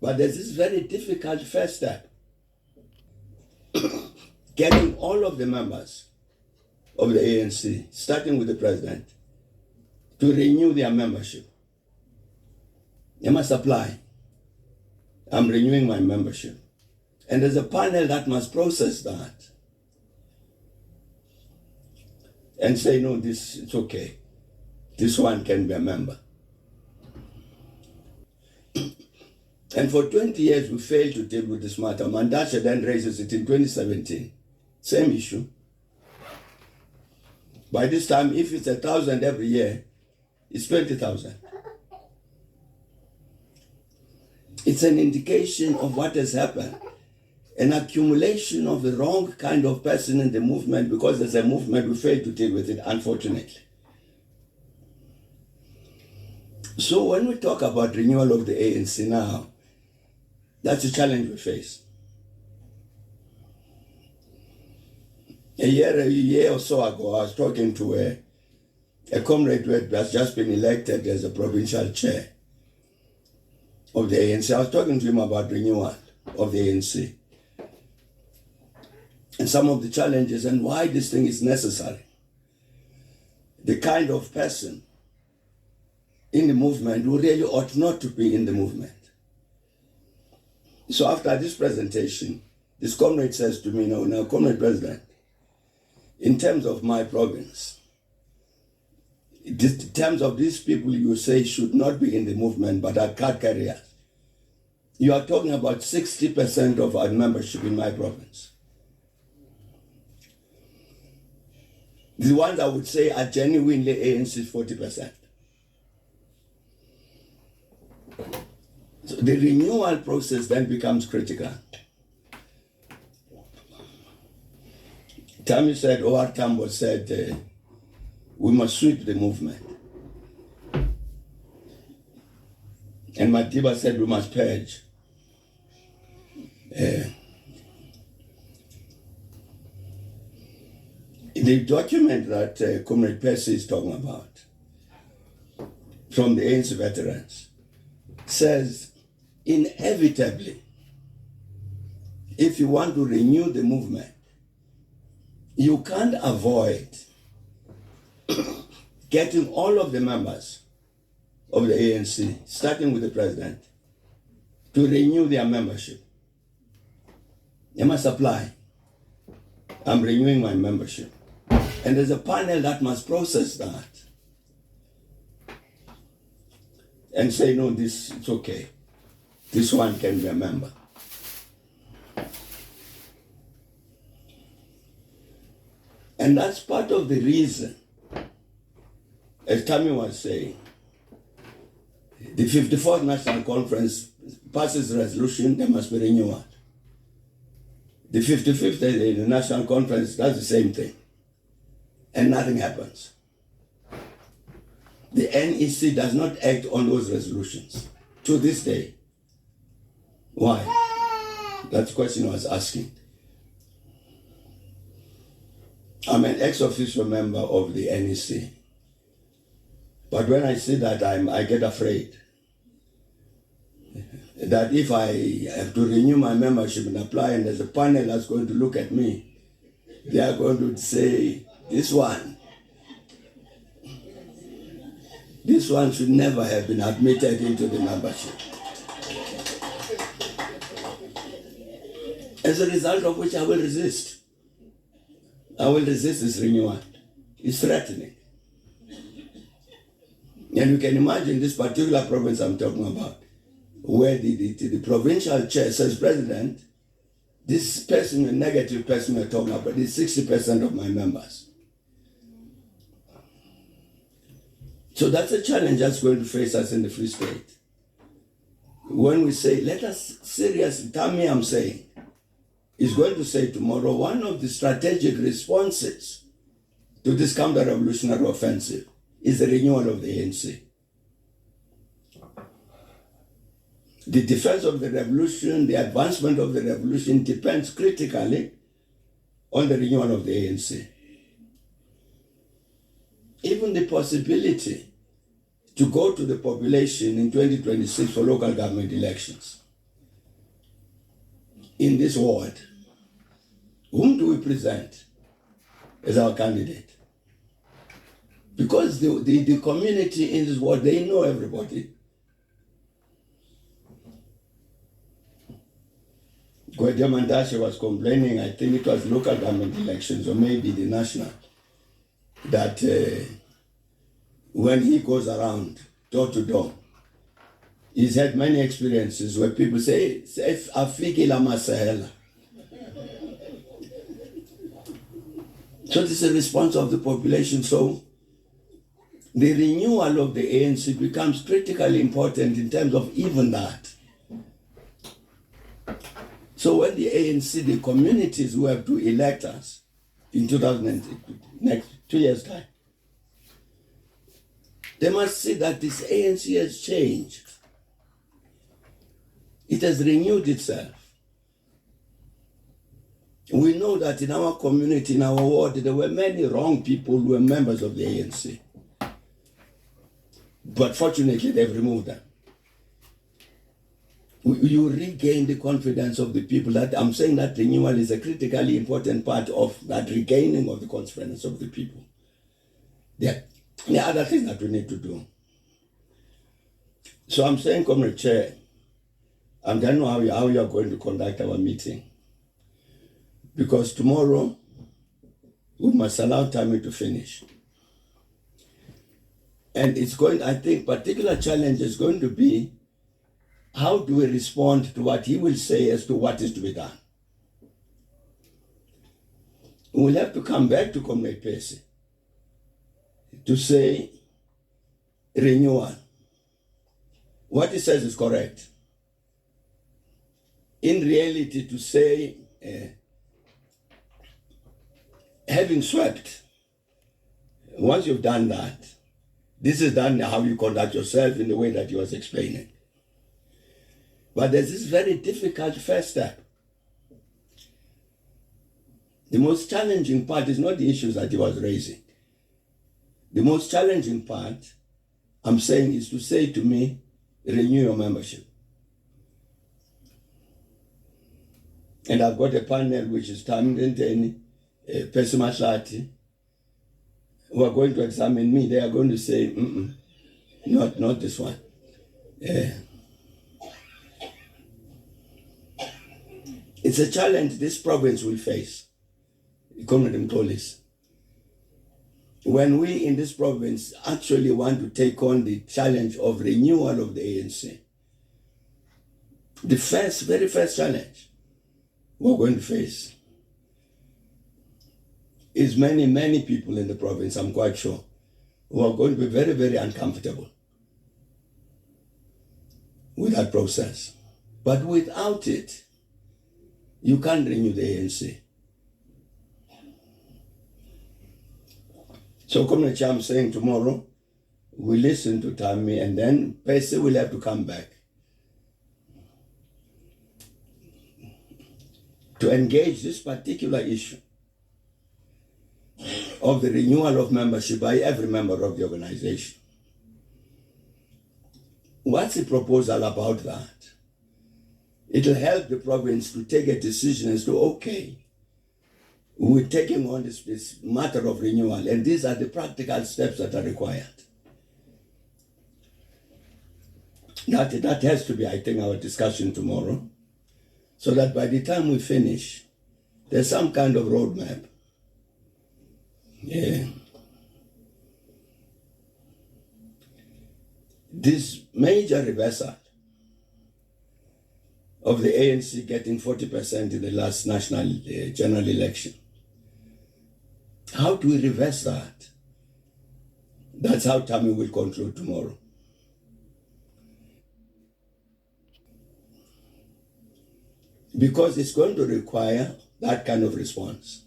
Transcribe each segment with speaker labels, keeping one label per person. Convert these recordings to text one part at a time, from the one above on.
Speaker 1: But there's this very difficult first step. Getting all of the members of the ANC, starting with the president, to renew their membership. They must apply. I'm renewing my membership. And there's a panel that must process that and say, no, this, it's okay. This one can be a member. And for 20 years, we failed to deal with this matter. Mandasha then raises it in 2017. Same issue. By this time, if it's 1,000 every year, it's 20,000. It's an indication of what has happened. An accumulation of the wrong kind of person in the movement, because there's a movement, we fail to deal with it, unfortunately. So when we talk about renewal of the ANC now, that's a challenge we face. A year or so ago, I was talking to a comrade who has just been elected as a provincial chair of the ANC. I was talking to him about renewal of the ANC and some of the challenges and why this thing is necessary. The kind of person in the movement who really ought not to be in the movement. So after this presentation, this comrade says to me, now, Comrade President, in terms of my province, in terms of these people you say should not be in the movement but are card carriers, you are talking about 60% of our membership in my province. The ones I would say are genuinely ANC 40%. So the renewal process then becomes critical. Tammy said, O.R. Tambo said, we must sweep the movement. And Madiba said, we must purge. The document that Comrade Percy is talking about from the ANC veterans says, inevitably, if you want to renew the movement, you can't avoid getting all of the members of the ANC, starting with the president, to renew their membership. They must apply. I'm renewing my membership. And there's a panel that must process that and say, no, this, it's okay. This one can be a member. And that's part of the reason, as Tammy was saying, the 54th National Conference passes a resolution, there must be renewal. The 55th the National Conference does the same thing, and nothing happens. The NEC does not act on those resolutions to this day. Why? That's the question I was asking. I'm an ex-official member of the NEC. But when I see that, I get afraid that if I have to renew my membership and apply, and there's a panel that's going to look at me, they are going to say, this one should never have been admitted into the membership. As a result of which I will resist. I will resist this renewal. It's threatening. And you can imagine this particular province I'm talking about, where the provincial chair says, President, this person, a negative person we're talking about, is 60% of my members. So that's a challenge that's going to face us in the Free State. When we say, let us seriously, Tammy, I'm saying, is going to say tomorrow, one of the strategic responses to this counter-revolutionary offensive is the renewal of the ANC. The defense of the revolution, the advancement of the revolution depends critically on the renewal of the ANC. Even the possibility to go to the population in 2026 for local government elections in this ward, whom do we present as our candidate? Because the community in this ward, they know everybody. Mantashe was complaining, I think it was local government elections or maybe the national, that when he goes around door to door, he's had many experiences where people say, Afiki la masahela. So this is a response of the population. So the renewal of the ANC becomes critically important in terms of even that. So when the ANC, the communities who have to elect us in next 2 years' time, they must see that this ANC has changed. It has renewed itself. We know that in our community, in our ward, there were many wrong people who were members of the ANC. But fortunately, they've removed them. You regain the confidence of the people. That I'm saying that renewal is a critically important part of that regaining of the confidence of the people. There are other things that we need to do. So I'm saying, Comrade Chair, I don't know how you are going to conduct our meeting. Because tomorrow, we must allow time to finish. And it's going, I think, particular challenge is going to be, how do we respond to what he will say as to what is to be done? We'll have to come back to Comrade Percy to say renewal. What he says is correct. In reality, to say, having swept, once you've done that, this is done how you conduct yourself in the way that he was explaining. But there's this very difficult first step. The most challenging part is not the issues that he was raising. The most challenging part, I'm saying, is to say to me, renew your membership. And I've got a panel which is Taminteni, Percy Mahlati, who are going to examine me. They are going to say, not this one. It's a challenge this province will face, Comrade Mtolis. When we in this province actually want to take on the challenge of renewal of the ANC, the very first challenge we're going to face is many people in the province, I'm quite sure, who are going to be very, very uncomfortable with that process. But without it, you can't renew the ANC. So, Comrade Chair, I'm saying tomorrow, we listen to Tammy and then Percy will have to come back to engage this particular issue of the renewal of membership by every member of the organization. What's the proposal about that? It'll help the province to take a decision as to, okay, we're taking on this matter of renewal, and these are the practical steps that are required. That has to be, I think, our discussion tomorrow, so that by the time we finish, there's some kind of roadmap. Yeah. This major reversal of the ANC getting 40% in the last national general election. How do we reverse that? That's how Tammy will conclude tomorrow. Because it's going to require that kind of response.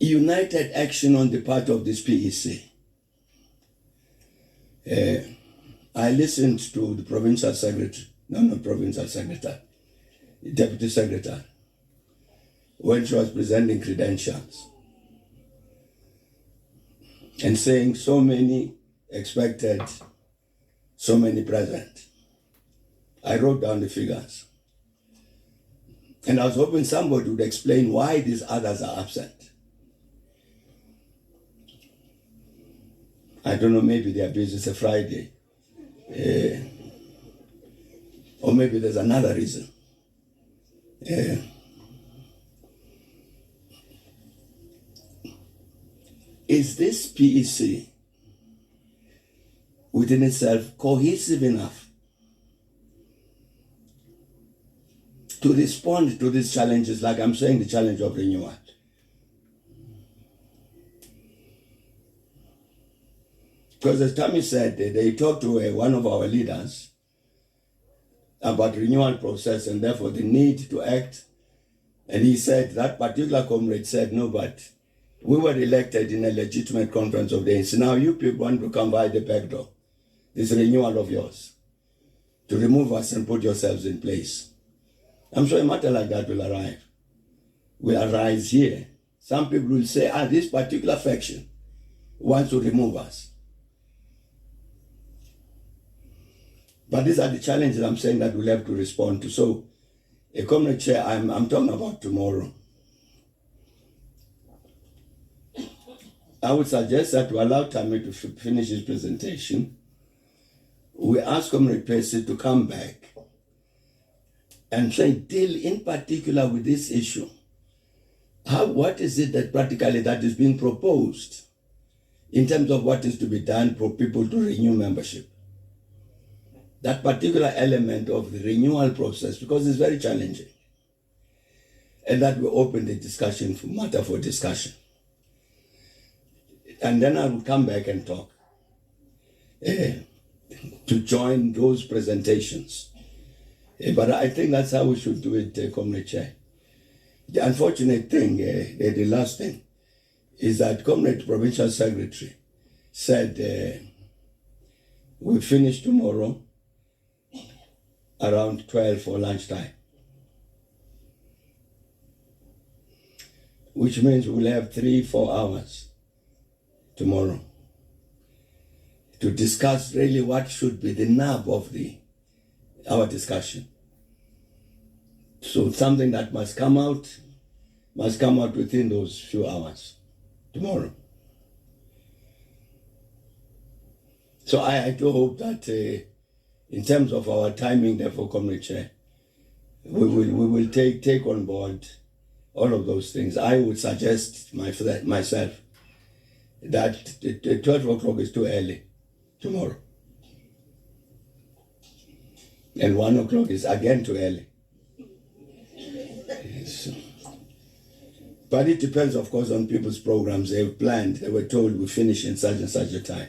Speaker 1: United action on the part of this PEC. I listened to the provincial secretary, deputy secretary, when she was presenting credentials and saying so many expected, so many present. I wrote down the figures. And I was hoping somebody would explain why these others are absent. I don't know, maybe they are busy, it's a Friday. Or maybe there's another reason. Is this PEC within itself cohesive enough to respond to these challenges, like I'm saying, the challenge of renewal? Because as Tammy said, they talked to one of our leaders about renewal process and therefore the need to act. And he said, that particular comrade said, no, but we were elected in a legitimate conference of the ANC. Now you people want to come by the back door, this renewal of yours, to remove us and put yourselves in place. I'm sure a matter like that will arise here. Some people will say, this particular faction wants to remove us. But these are the challenges I'm saying that we'll have to respond to. So, Comrade Chair, I'm talking about tomorrow. I would suggest that to allow Tammy to finish his presentation. We ask Comrade Percy to come back and deal in particular with this issue. What is it that practically that is being proposed in terms of what is to be done for people to renew membership? That particular element of the renewal process, because it's very challenging. And that will open the discussion matter for discussion. And then I will come back and talk to join those presentations. But I think that's how we should do it, Comrade Chair. The unfortunate thing, the last thing, is that Comrade Provincial Secretary said we finish tomorrow around 12 for lunchtime. Which means we'll have 3-4 hours tomorrow to discuss really what should be the nub of our discussion. So something that must come out within those few hours tomorrow. So I do hope that in terms of our timing, therefore, Comrade Chair, we will take on board all of those things. I would suggest myself that 12 o'clock is too early tomorrow. And 1 o'clock is again too early. But it depends, of course, on people's programs. They've planned, they were told we finish in such and such a time.